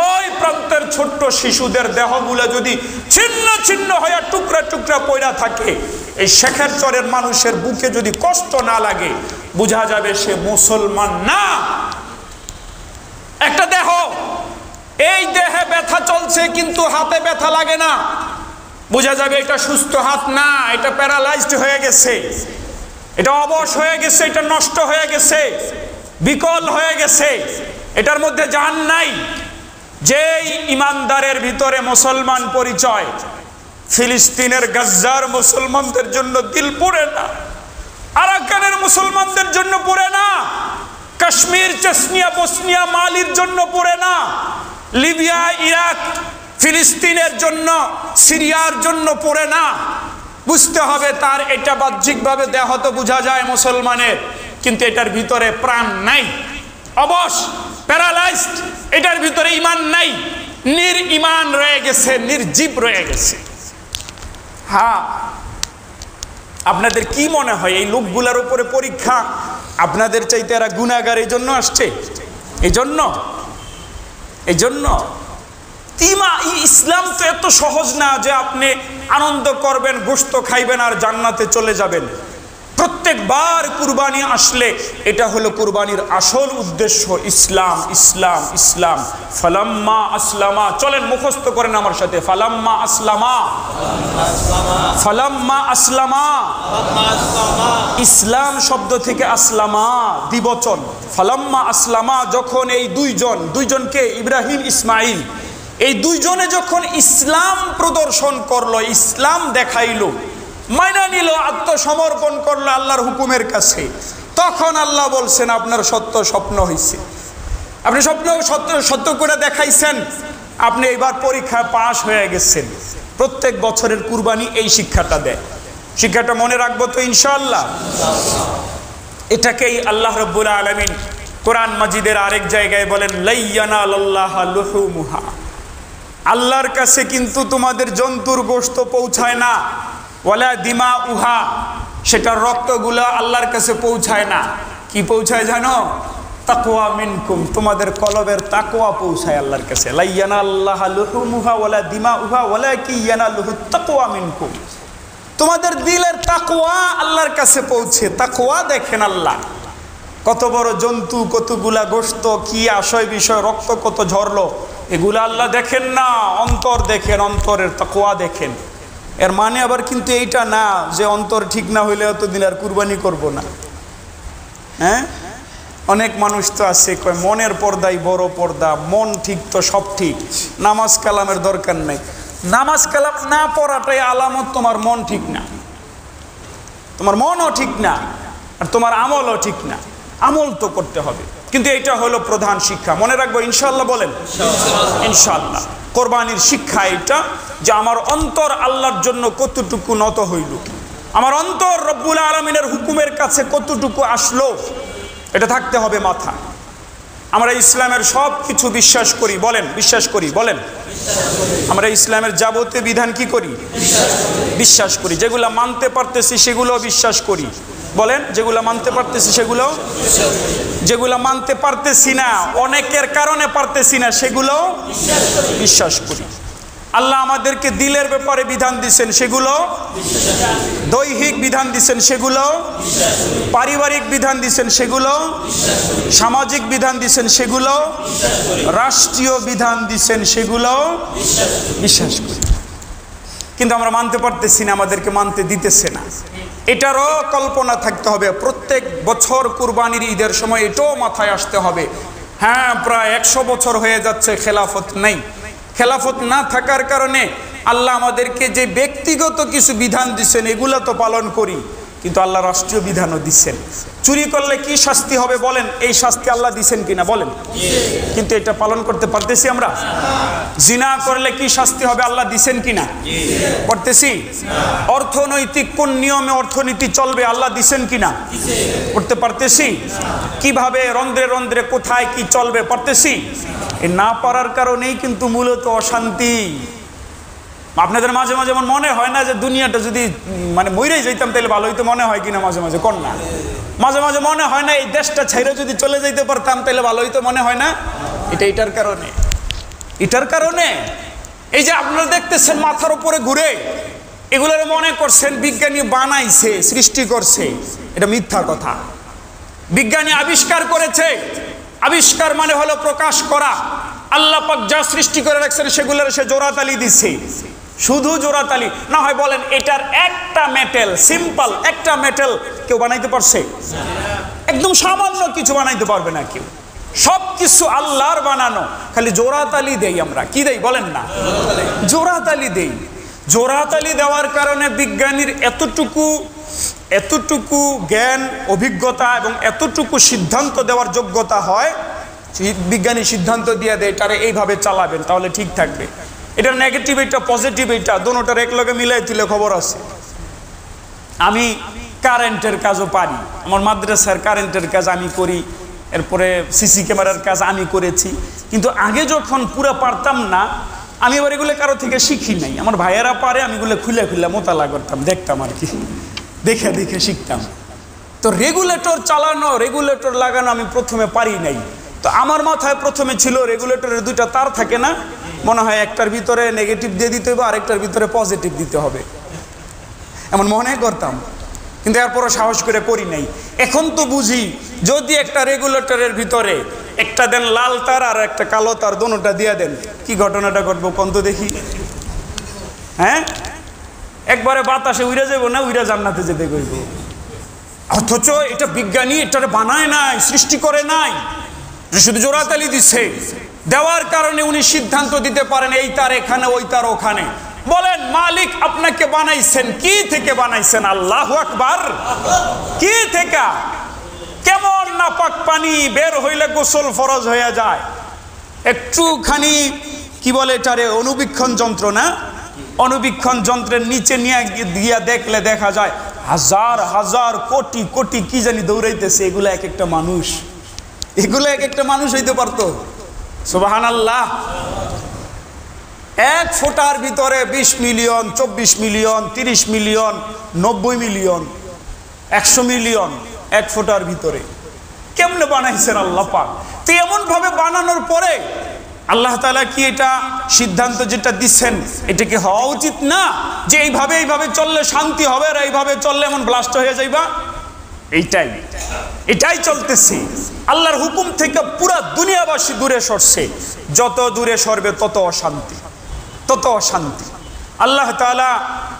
ওই প্রান্তের ছোট্ট শিশুদের দেহগুলো যদি ছিন্ন ছিন্ন হয়ে টুকরা টুকরা পয়রা থাকে, এই শেখের চরের মানুষের বুকে যদি কষ্ট না লাগে, বোঝা যাবে সে মুসলমান না। একটা দেহ, এই দেহে ব্যথা চলছে কিন্তু হাতে ব্যথা লাগে না, বোঝা যাবে এটা সুস্থ হাত না, এটা প্যারালাইজড হয়ে গেছে, এটা অবশ হয়ে গেছে, এটা নষ্ট হয়ে গেছে, বিকল হয়ে গেছে, এটার মধ্যে জান নাই। যেই ইমানদারের ভিতরে মুসলমান পরিচয়, ফিলিস্তিনের গাজ্জার মুসলমানদের জন্য দিল পুড়ে না, আরাকানের মুসলমানদের জন্য পুড়ে না, কাশ্মীর চেচনিয়া বসনিয়া মালির জন্য পুড়ে না, লিবিয়া ইরাক ফিলিস্তিনের জন্য সিরিয়ার জন্য পুড়ে না। বুঝতে হবে তার এটা বাহ্যিকভাবে দেহ তো বোঝা যায় মুসলমানের, কিন্তু এটার ভিতরে প্রাণ নাই, অবশ, প্যারালাইজড, এটার ভিতরে ঈমান নাই, নির্ঈমান রয়ে গেছে, নির্জীব রয়ে গেছে। হ্যাঁ, আপনাদের কি মনে হয় এই লোকগুলার উপরে পরীক্ষা আপনাদের চাইতে এরা গুনাহগার এই জন্য আসছে? এই জন্য ইসলাম তো এত সহজ না যে আপনি আনন্দ করবেন, গোশত খাইবেন আর জান্নাতে চলে যাবেন। প্রত্যেকবার কুরবানি আসলে এটা হলো কুরবানির আসল উদ্দেশ্য, ইসলাম ইসলাম ইসলাম। ফালাম্মা আসলামা, চলেন মুখস্থ করেন আমার সাথে, ফালাম্মা আসলামা, ফালাম্মা আসলামা। ইসলাম শব্দ থেকে আসলামা দ্বিবচন। ফালাম্মা আসলামা, যখন এই দুইজনকে ইব্রাহিম ইসমাইল, এই দুইজনে যখন ইসলাম প্রদর্শন করলো, ইসলাম দেখাইলো, মাইনা নিল, আত্মসমর্পণ করলো আল্লাহর হুকুমের কাছে, তখন আল্লাহ বলছেন আপনার সত্য স্বপ্ন হয়েছে, আপনি স্বপ্ন সত্য করে দেখাইছেন, আপনি এবার পরীক্ষায় পাশ হয়ে গেছেন। প্রত্যেক বছরের কুরবানি এই শিক্ষাটা দেয়। শিক্ষাটা মনে রাখবো তো ইনশাআল্লাহ। এটাকেই আল্লাহ রাব্বুল আলামিন কোরআন মাজিদের আরেক জায়গায় বলেন, লা ইয়ানালুল্লাহা লুহুমুহা, আল্লাহর কাছে কিন্তু তোমাদের জন্তুর গোশত পৌঁছায় না, ওয়ালা দিমা উহা, সেটার রক্তগুলো আল্লাহর কাছে পৌঁছায় না। কি পৌঁছায় জানো? তাকওয়া মিনকুম, তোমাদের কলবের তাকওয়া পৌঁছায় আল্লাহর কাছে। লা ইয়ানাল্লাহা লুহুমুহা ওয়ালা দিমা উহা ওয়ালাকিন ইয়ানালুহুত তাকওয়া মিনকুম, তোমাদের দিলের তাকওয়া আল্লাহর কাছে পৌঁছে। তাকওয়া দেখেন আল্লাহ, কত বড় জন্তু, কতগুলা গোশত, কি আশয় বিষয়, রক্ত কত ঝরলো, এগুলো আল্লাহ দেখেন না, অন্তর দেখেন, অন্তরের তাকওয়া দেখেন। এর মানে আবার কিন্তু এইটা না যে অন্তর ঠিক না হইলে এতদিন আর কুরবানি করব না। হ্যাঁ, অনেক মানুষ তো আছে কয় মনের পর্দাই বড় পর্দা, মন ঠিক তো সব ঠিক, নামাজ কালামের দরকার নাই। নামাজ কালাম না পড়াটাই আলামত তোমার মন ঠিক না, তোমার মনও ঠিক না, আর তোমার আমলও ঠিক না। আমল তো করতে হবে, কিন্তু এটা হলো প্রধান শিক্ষা। মনে রাখবো ইনশাআল্লাহ, বলেন ইনশাআল্লাহ। কোরবানির শিক্ষা এটা যে আমার অন্তর আল্লাহর জন্য কতটুকু নত হইল, আমার অন্তর রব্বুল আলামিনের হুকুমের কাছে কতটুকু আসলো, এটা থাকতে হবে মাথা। আমরা ইসলামের সব কিছু বিশ্বাস করি, বলেন বিশ্বাস করি, বলেন আমরা ইসলামের যাবতীয় বিধান কি করি? বিশ্বাস করি। যেগুলো মানতে পারতেছি সেগুলো বিশ্বাস করি, বলেন যেগুলো মানতে পারতেছি সেগুলো, যেগুলো মানতে পারতেছি না, অনেকের কারণে পারতেছি না, সেগুলো বিশ্বাস করি। আল্লাহ আমাদেরকে দিলের ব্যাপারে বিধান দিচ্ছেন, সেগুলো, দৈহিক বিধান দিচ্ছেন সেগুলো, পারিবারিক বিধান দিচ্ছেন সেগুলো, সামাজিক বিধান দিচ্ছেন সেগুলো, রাষ্ট্রীয় বিধান দিচ্ছেন সেগুলো বিশ্বাস করি। কিন্তু আমরা মানতে পারতেছি না, আমাদেরকে মানতে দিতেছে না। এটারও কল্পনা থাকতে হবে। প্রত্যেক বছর কুরবানির ঈদের সময় এটাও মাথায় আসতে হবে, হ্যাঁ প্রায় 100 বছর হয়ে যাচ্ছে খেলাফত নেই। খেলাফত না থাকার কারণে আল্লাহ আমাদেরকে যে ব্যক্তিগত কিছু বিধান দিচ্ছেন এগুলো তো পালন করি, কিন্তু আল্লাহ রাষ্ট্রীয় বিধানও দিচ্ছেন। চুরি করলে কি শাস্তি হবে বলেন, এই শাস্তি আল্লাহ দিচ্ছেন কিনা বলেন, কিন্তু এটা পালন করতে পারতেছি আমরা? জিনা করলে কি শাস্তি হবে আল্লাহ দিচ্ছেন কিনা, করতেছি? অর্থনৈতিক কোন নিয়মে অর্থনীতি চলবে আল্লাহ দিচ্ছেন কিনা, করতে পারতেছি? কিভাবে রন্ধ্রে রন্ধ্রে কোথায় কি চলবে পারতেছি? এই না পারার কারণেই কিন্তু মূলত অশান্তি। আপনাদের মাঝে মাঝে এমন মনে হয় না যে দুনিয়াটা যদি মানে মইরেই যাইতাম তাহলে ভালো হইতো, মনে হয় কিনা মাঝে মাঝে? কোন না, মাঝে মাঝে মনে হয় না এই দেশটা ছেড়ে যদি চলে যাইতে পারতাম তাহলে ভালো হইতো, মনে হয় না? এটার কারণে, এটার কারণে এই যে আপনারা দেখতেছেন মাথার উপরে ঘুরে, এগুলোর মনে করছেন বিজ্ঞানী বানাইছে, সৃষ্টি করছে, এটা মিথ্যা কথা। বিজ্ঞানী আবিষ্কার করেছে, আবিষ্কার মানে হলো প্রকাশ করা। আল্লাহ পাক যা সৃষ্টি করে রাখছেন সেগুলোর সে জোড়াতালি দিচ্ছে, শুধু জোড়াতালি না হয়। বলেন এটার একটা মেটেল, সিম্পল একটা মেটেল কেউ বানাইতে পারছে? একদম সামান্য কিছু বানাইতে পারবে না কেউ। সব কিছু আল্লাহর বানানো, খালি জোড়াতালি দেই আমরা। কি দেই বলেন না? জোড়াতালি দেই। জোড়াতালি দেওয়ার কারণে বিজ্ঞানীর এতটুকু জ্ঞান, অভিজ্ঞতা এবং এতটুকু সিদ্ধান্ত দেওয়ার যোগ্যতা হয়, বিজ্ঞানী সিদ্ধান্ত দিয়ে দেয় এটারে এইভাবে চালাবেন তাহলে ঠিক থাকবে। এটা নেগেটিভ, এটা পজিটিভ, এটা দোনোটার একলগে মিলাই দিলে খবর আছে। আমি কারেন্টের কাজও পারি, আমার মাদ্রাসার কারেন্টের কাজ আমি করি, এরপরে সিসি ক্যামেরার কাজ আমি করেছি। কিন্তু আগে যখন পুরো পারতাম না, আমি এবার এগুলো কারো থেকে শিখি নাই, আমার ভাইয়েরা পারে, আমি এগুলো খুলে খুলে মোতালা করতাম, দেখতাম আর কি, দেখে দেখে শিখতাম। তো রেগুলেটর চালানো, রেগুলেটর লাগানো আমি প্রথমে পারি নাই। তো আমার মাথায় প্রথমে ছিল রেগুলেটরের দুইটা তার থাকে না, মনে হয় একটার ভিতরে নেগেটিভ দিয়ে দিতে হবে, আরেকটার ভিতরে পজিটিভ দিতে হবে, এমন মনে করতাম, কিন্তু এরপরও সাহস করে করি নাই। এখন তো বুঝি যদি একটা রেগুলেটরের ভিতরে একটা দেন লাল তার আর একটা কালো তার, দোনোটা দিয়ে দেন, কি ঘটনাটা ঘটবো কোন তো দেখি? হ্যাঁ, একবারে বাতাসে উড়ে যাবো না, উড়ে জান্নাতে যেতে কইব। অথচ এটা বিজ্ঞানী এটারে বানায় নাই, সৃষ্টি করে নাই, শুধু জোড়াতালি দিচ্ছে। দেওয়ার কারণে উনি সিদ্ধান্ত দিতে পারেন এই তার এখানে, ওই তার ওখানে। বলেন মালিক আপনাকে বানাইছেন, কি থেকে বানাইছেন? আল্লাহু আকবার। কি থেকে? কেমন নাপাক পানি বের হইলে গোসল ফরজ হয়ে যায়, একটুখানি কি বলে এটারে, অনুবীক্ষণ যন্ত্র না, অনুবীক্ষণ যন্ত্রের নিচে নিয়ে গিয়া দেখলে দেখা যায় হাজার হাজার কোটি কোটি কি জানি দৌড়াইতেছে। এগুলো এক একটা মানুষ, এগুলো এক একটা মানুষ হইতে পারতো। সুবহানাল্লাহ। এক ফোঁটার ভিতরে 20 million, 24 million, 30 million, 90 million, 100 million এক ফোঁটার ভিতরে। কেমনে বানাইছেন আল্লাহ পাক? তো এমন ভাবে বানানোর পরে আল্লাহ তাআলা কি এটা সিদ্ধান্ত যেটা দিচ্ছেন এটা কি হওয়া উচিত না যে এইভাবে চললে শান্তি হবে, আর এইভাবে চললে এমন ব্লাস্ট হয়ে যাইবা? এটাই চলতেছে। আল্লাহর হুকুম থেকে পুরা দুনিয়াবাসী দূরে সরছে। যত দূরে সরবে তত অশান্তি, তত অশান্তি। আল্লাহ তাআলা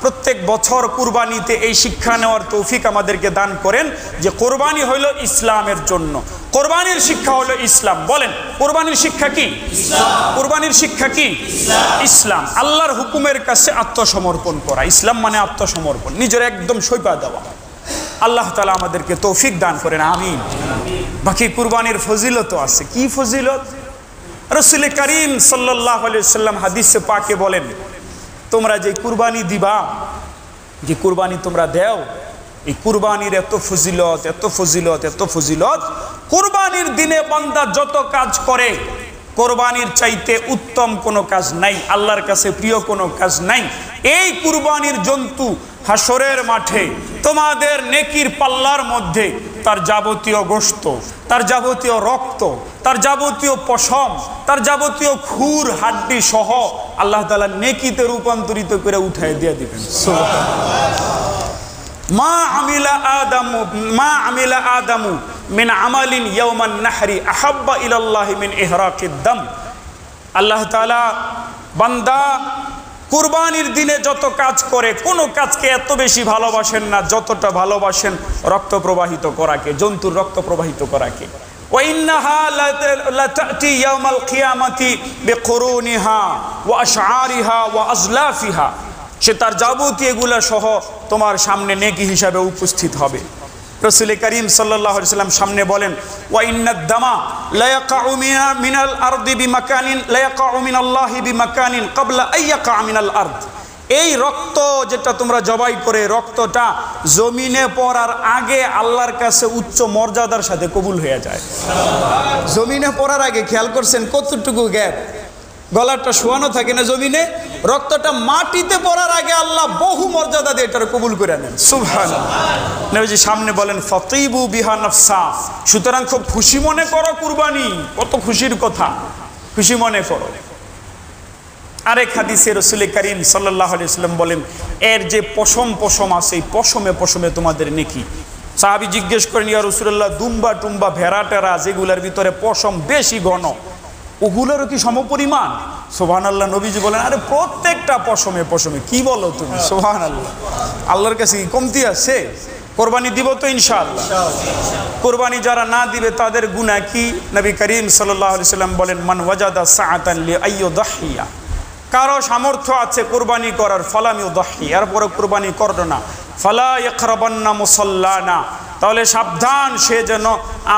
প্রত্যেক বছর কুরবানিতে এই শিক্ষা নেওয়ার তৌফিক আমাদেরকে দান করেন যে কোরবানি হইল ইসলামের জন্য। কোরবানির শিক্ষা হলো ইসলাম। বলেন কোরবানির শিক্ষা কি? কোরবানির শিক্ষা কি? ইসলাম। আল্লাহর হুকুমের কাছে আত্মসমর্পণ করা। ইসলাম মানে আত্মসমর্পণ, নিজের একদম সইপা দেওয়া। আল্লাহ তাআলা আমাদেরকে তৌফিক দান করেন, আমিন। বাকি কুরবানির ফজিলত আছে। কি ফজিলত? রাসূল করিম সাল্লাল্লাহু আলাইহি ওয়াসাল্লাম হাদিসে পাকে বলেন, তোমরা যে কুরবানি দিবা, যে কুরবানি তোমরা দেও, এই কুরবানির এত ফজিলত, এত ফজিলত, এত ফজিলত। কুরবানির দিনে বান্দা যত কাজ করে, কোরবানির চাইতে উত্তম কোনো কাজ নাই, আল্লাহর কাছে প্রিয় কোনো কাজ নাই। এই কুরবানির জন্তু হাসরের মাঠে তোমাদের নেকির পাল্লার মধ্যে তার যাবতীয় গোশত, তার যাবতীয় রক্ত, তার যাবতীয় পশম, তার যাবতীয় খুর হাড্ডি সহ আল্লাহ তাআলা নেকিতে রূপান্তরিত করে উঠায় দিয়ে দিবেন। মা আমিলা আদামু মিন আমালিন ইয়াওমান নাহরি আহাব্বা ইলাল্লাহি মিন ইহরাকিদ দাম। আল্লাহ তাআলা বান্দা কুরবানির দিনে যত কাজ করে, কোনো কাজকে এত বেশি ভালোবাসেন না যতটা ভালোবাসেন রক্ত প্রবাহিত করাকে, জন্তুর রক্ত প্রবাহিত করাকে। ওয়া ইন্নাহা লাতাতি ইয়াউমাল কিয়ামাতি বিকুরুনিহা ওয়া আশআরিহা ওয়া আজলাফিহা। সে তার যাবতীয় এগুলা সহ তোমার সামনে নেকি হিসাবে উপস্থিত হবে। রাসূল করিম সাল্লাল্লাহু আলাইহি ওয়াসাল্লাম সামনে বলেন, ওয়া ইন্নাদ দামা লা ইয়াকাউ মিনাল আরদি বিমাকানিন লা ইয়াকাউ মিনাল্লাহি বিমাকানিন ক্বাবলা আইয়াকা মিনাল আরদ। এই রক্ত যেটা তোমরা জবাই করে, রক্তটা জমিনে পড়ার আগে আল্লাহর কাছে উচ্চ মর্যাদার সাথে কবুল হয়ে যায়। জমিনে পড়ার আগে, খেয়াল করছেন কতটুকু গ্যাপ, গলাটা শোয়ানো থাকে না জমিনে, রক্তটা মাটিতে পড়ার আগে আল্লাহ বহু মর্যাদা দিয়ে এটা কবুল করে নেন। সুবহানাল্লাহ। নবীজি সামনে বলেন, ফাতিবু বিহা নাফসা। সুতরাং খুব খুশি মনে করো কুরবানি, কত খুশির কথা, খুশি মনে করো। আরেক হাদিসে রাসূল করিম সাল্লাল্লাহু আলাইহি ওয়াসাল্লাম বলেন, এর যে পশম আছে, এই পশমে তোমাদের নেকি। সাহাবী জিজ্ঞেস করেন, ইয়া রাসূলুল্লাহ, দুম্বা টুম্বা ভেড়া টেরা যেগুলোর ভিতরে পশম বেশি ঘন, ওগুলোরও কি সমপরিমাণ? সুবহানাল্লাহ। নবীজি বলেন, আরে প্রত্যেকটা পশমে। কি বলো তুমি? সুবহানাল্লাহ। আল্লাহর কাছে কি কমতি আছে? কোরবানি দিব তো ইনশাআল্লাহ। কোরবানি যারা না দিবে তাদের গুনাহ কি? নবী করিম সাল্লাল্লাহু আলাইহি ওয়াসাল্লাম বলেন, মান ওয়াজাদা সাআতান লিআইয়ুদাহিয়া। কারো সামর্থ্য আছে কোরবানি করার, ফালাম ইউদাহি, এরপরে কোরবানি করলো না, ফালা ইয়াকরাবান্না মুসাল্লানা, তাহলে সাবধান, সে যেন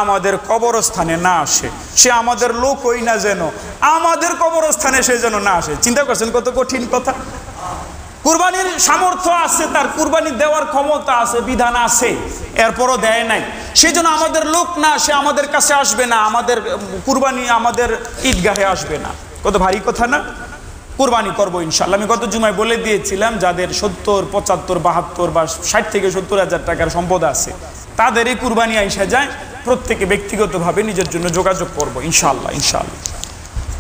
আমাদের কবরস্থানে না আসে। সে আমাদের লোক হই না, যেন আমাদের কবরস্থানে সে যেন না আসে। চিন্তা করছেন কত কঠিন কথা? কুরবানির সামর্থ্য আছে, তার কুরবানি দেওয়ার ক্ষমতা আছে, বিধান আছে, এরপরও দেয় নাই। সে যেন আমাদের লোক না, সে আমাদের কাছে আসবে না, আমাদের কুরবানি আমাদের ঈদগাহে আসবে না। কত ভারী কথা না? কুরবানি করবো ইনশাআল্লাহ। আমি গত জুমায় বলে দিয়েছিলাম, যাদের 70, 75, 72 বা 60 থেকে 70 হাজার টাকার সম্পদ আছে, তাদের এই কুরবানি আইসা যায়। প্রত্যেকে ব্যক্তিগতভাবে নিজের জন্য যোগাযোগ করবো ইনশাআল্লাহ।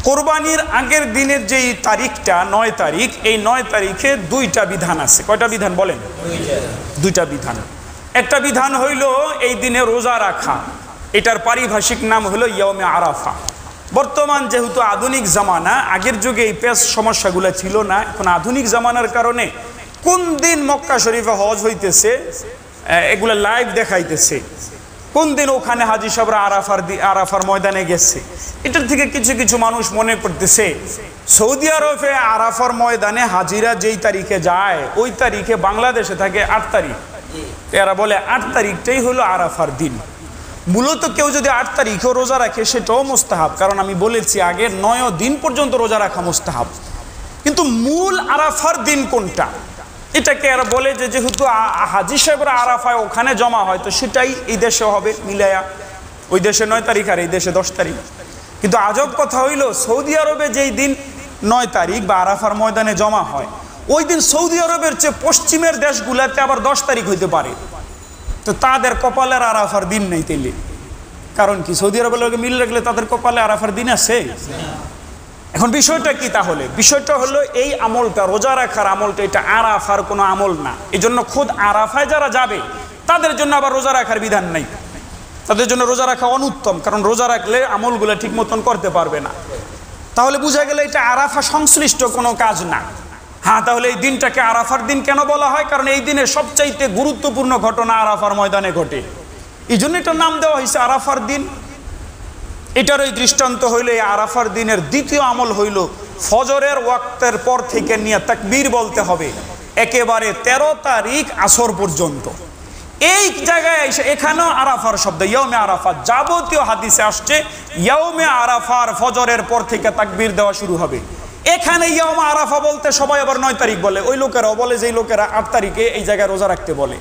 কোরবানির আগের দিনের যেই তারিখটা 9 তারিখ, এই 9 তারিখে 2টা বিধান আছে। কয়টা বিধান বলেন? 2টা বিধান। একটা বিধান হইল এই দিনে রোজা রাখা, এটার পারিভাষিক নাম হলো ইয়াউমে আরাফা। বর্তমান যেহেতু আধুনিক জামানা, আগের যুগে এই পেশ সমস্যাগুলো ছিল না, এখন আধুনিক জামানার কারণে কোন দিন মক্কা শরীফে হজ হইতেছে এগুলো লাইভ দেখাইতেছে, কোন দিন ওখানে হাজী সাহেবরা আরাফার ময়দানে গেছে। এটার থেকে কিছু কিছু মানুষ মনে করতেছে সৌদি আরবে আরাফার ময়দানে হাজিরা যেই তারিখে যায় ওই তারিখে বাংলাদেশে থাকে 8 তারিখ। এরা বলে 8 তারিখটাই হলো আরাফার দিন। মূলত কেউ যদি 8 তারিখেও রোজা রাখে সেটাও মুস্তাহাব, কারণ আমি বলেছি আগে 9 দিন পর্যন্ত রোজা রাখা মুস্তাহাব। কিন্তু মূল আরাফার দিন কোনটা, এটাকে এরা বলে যে যেহেতু হাজী সাহেবরা আরাফায় ওখানে জমা হয় তো সেটাই এই দেশে হবে মিলায়া, ওই দেশে 9 তারিখ আর এই দেশে 10 তারিখ। কিন্তু আজব কথা হইল সৌদি আরবে যেই দিন 9 তারিখ বা আরাফার ময়দানে জমা হয় ওই দিন সৌদি আরবের চেয়ে পশ্চিমের দেশগুলাতে আবার 10 তারিখ হইতে পারে। তো তাদের কপালের আরাফার দিন নেই তেলে, কারণ কি সৌদি আরবের লোকে মিল রাখলে তাদের কপালে আরাফার দিন আছে? এখন বিষয়টা কি তাহলে? বিষয়টা হলো এই আমলটা, রোজা রাখার আমলটা, এটা আরাফার কোনো আমল না। এই জন্য খোদ আরাফায় যারা যাবে তাদের জন্য আবার রোজা রাখার বিধান নাই, তাদের জন্য রোজা রাখা অনুত্তম, কারণ রোজা রাখলে আমলগুলো ঠিক মতন করতে পারবে না। তাহলে বোঝা গেল এটা আরাফা সংশ্লিষ্ট কোনো কাজ না। হ্যাঁ, তাহলে এই দিনটাকে আরাফার দিন কেন বলা হয়? কারণ এই দিনে সবচাইতে গুরুত্বপূর্ণ ঘটনা আরাফার ময়দানে ঘটে, এই জন্য এটার নাম দেওয়া হয়েছে আরাফার দিন। এটার ওই দৃষ্টান্ত হইল এই আরাফার দিনের দ্বিতীয় আমল হইল ফজরের ওয়াক্তের পর থেকে নিয়ে তাকবীর বলতে হবে একেবারে 13 তারিখ আসর পর্যন্ত। এই জায়গায় এসে এখানেও আরাফার শব্দ ইয়াউমে আরাফা, যাবতীয় হাদিসে আসছে ইয়াউমে আরাফার ফজরের পর থেকে তাকবীর দেওয়া শুরু হবে। এখানে ইয়াউমে আরাফা বলতে সবাই আবার 9 তারিখ বলে, ওই লোকেরাও বলে যেই লোকেরা 8 তারিখে এই জায়গায় রোজা রাখতে বলে,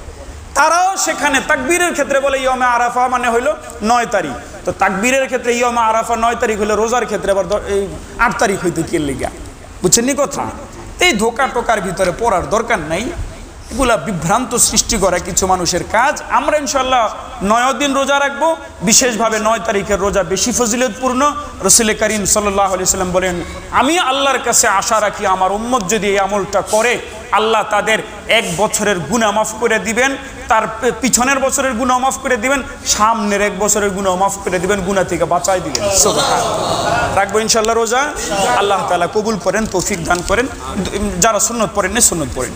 তারাও সেখানে তাকবীরের ক্ষেত্রে বলে ইয়াউমে আরাফা মানে হইল 9 তারিখ। তো তাকবীরের ক্ষেত্রে ইয়াউমে আরাফা 9 তারিখ হলে রোজার ক্ষেত্রে আবার এই 8 তারিখ হইতে কি লিগা? বুঝছেন নি কথা? এই ধোকা টোকার ভিতরে পড়ার দরকার নাই, এগুলা বিভ্রান্ত সৃষ্টি করা কিছু মানুষের কাজ। আমরা ইনশাল্লাহ 9 দিন রোজা রাখবো, বিশেষভাবে 9 তারিখের রোজা বেশি ফজিলতপূর্ণ। রাসূল করিম সাল্লাল্লাহু আলাইহি ওয়াসাল্লাম বলেন, আমি আল্লাহর কাছে আশা রাখি আমার উম্মত যদি এই আমলটা করে আল্লাহ তাদের 1 বছরের গুনাহ মাফ করে দিবেন, তার পিছনের বছরের গুনাহ মাফ করে দিবেন, সামনের 1 বছরের গুনাহ মাফ করে দিবেন, গুনাহ থেকে বাঁচাই দিবেন। সুবহানাল্লাহ। রাখবো ইনশাল্লাহ রোজা। আল্লাহ তাআলা কবুল করেন, তৌফিক দান করেন। যারা সুন্নত পড়েন না সুন্নত পড়েন।